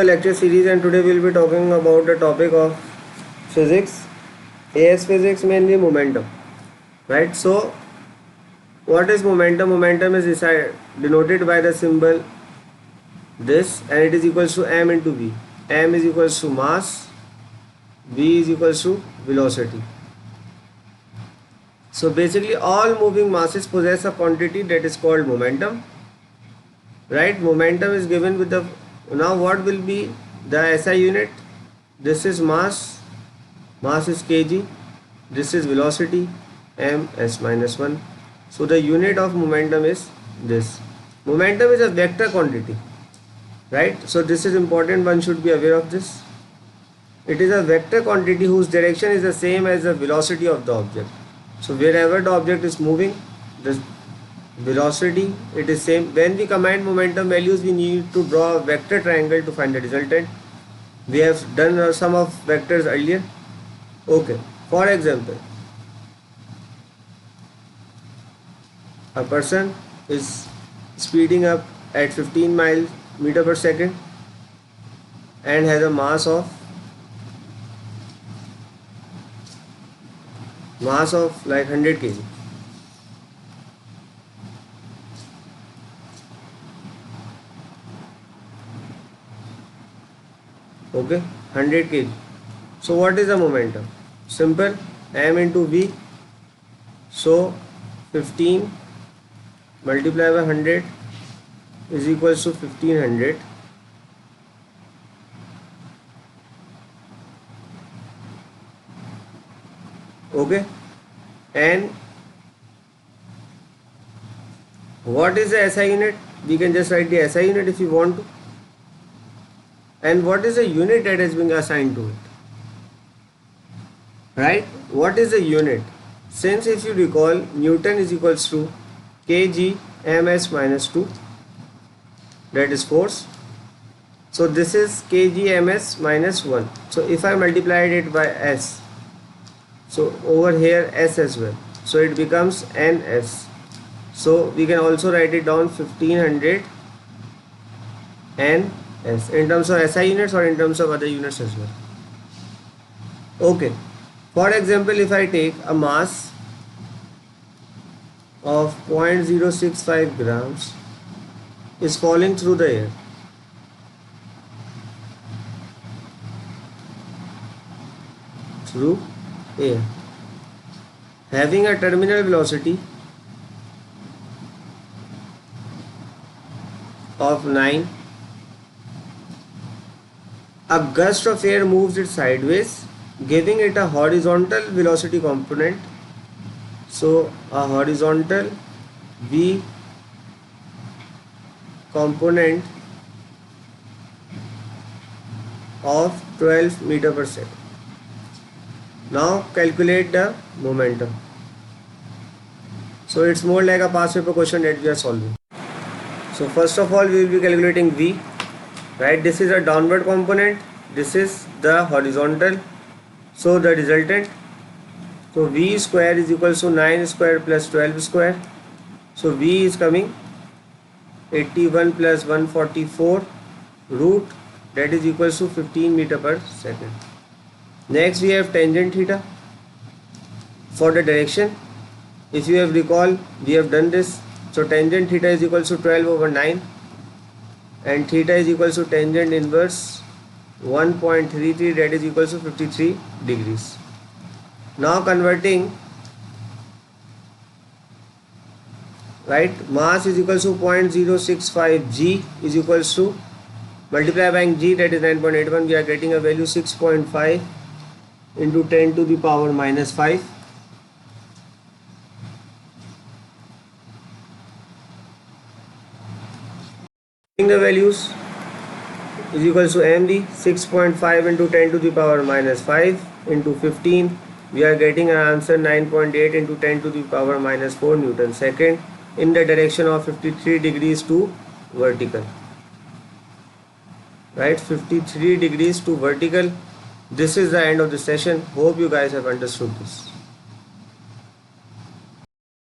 Lecture series, and today we'll be talking about the topic of physics. AS physics, mainly momentum, right? So what is momentum? Momentum is denoted by the symbol this, and it is equals to m into v. M is equals to mass, v is equals to velocity. So basically all moving masses possess a quantity that is called momentum, right? Momentum is given with the, now what will be the SI unit? This is mass is kg, this is velocity, ms minus 1. So the unit of momentum is this. Momentum is a vector quantity, right? So this is important, one should be aware of this. It is a vector quantity whose direction is the same as the velocity of the object. So wherever the object is moving, the velocity it is same. When we combine momentum values, we need to draw a vector triangle to find the resultant. We have done some of vectors earlier. Okay, for example, a person is speeding up at 15 meter per second and has a mass of like 100 kg. Okay, 100 kg. So what is the momentum? Simple, m into v. So 15 multiplied by 100 is equals to 1500. Okay, and what is the SI unit? We can just write the SI unit if you want to. And what is the unit that has been assigned to it? Right? What is the unit? Since if you recall, Newton is equals to kg ms minus 2, that is force. So this is kg ms minus 1. So if I multiplied it by s, so over here s as well, so it becomes ns. So we can also write it down 1500 ns in terms of SI units or in terms of other units as well. Okay, for example, if I take a mass of 0.065 grams is falling through the air, having a terminal velocity of 9, a gust of air moves it sideways, giving it a horizontal velocity component. So a horizontal v component of 12 meter per second. Now calculate the momentum. So it's more like a past paper question that we are solving. So first of all, we will be calculating v, right? This is a downward component, this is the horizontal. So the resultant, so v square is equals to 9 square plus 12 square. So v is coming 81 plus 144 root, that is equals to 15 meter per second. Next we have tangent theta for the direction. If you have recall, we have done this. So tangent theta is equals to 12 over 9 and theta is equals to tangent inverse 1.33, that is equals to 53 degrees. Now converting, right, mass is equals to 0.065 g is equals to, multiply by g, that is 9.81, we are getting a value 6.5 into 10 to the power minus 5. The values is equals to md, 6.5 into 10 to the power minus 5 into 15, we are getting an answer 9.8 into 10 to the power minus 4 Newton second in the direction of 53 degrees to vertical, right? 53 degrees to vertical. This is the end of the session. Hope you guys have understood this.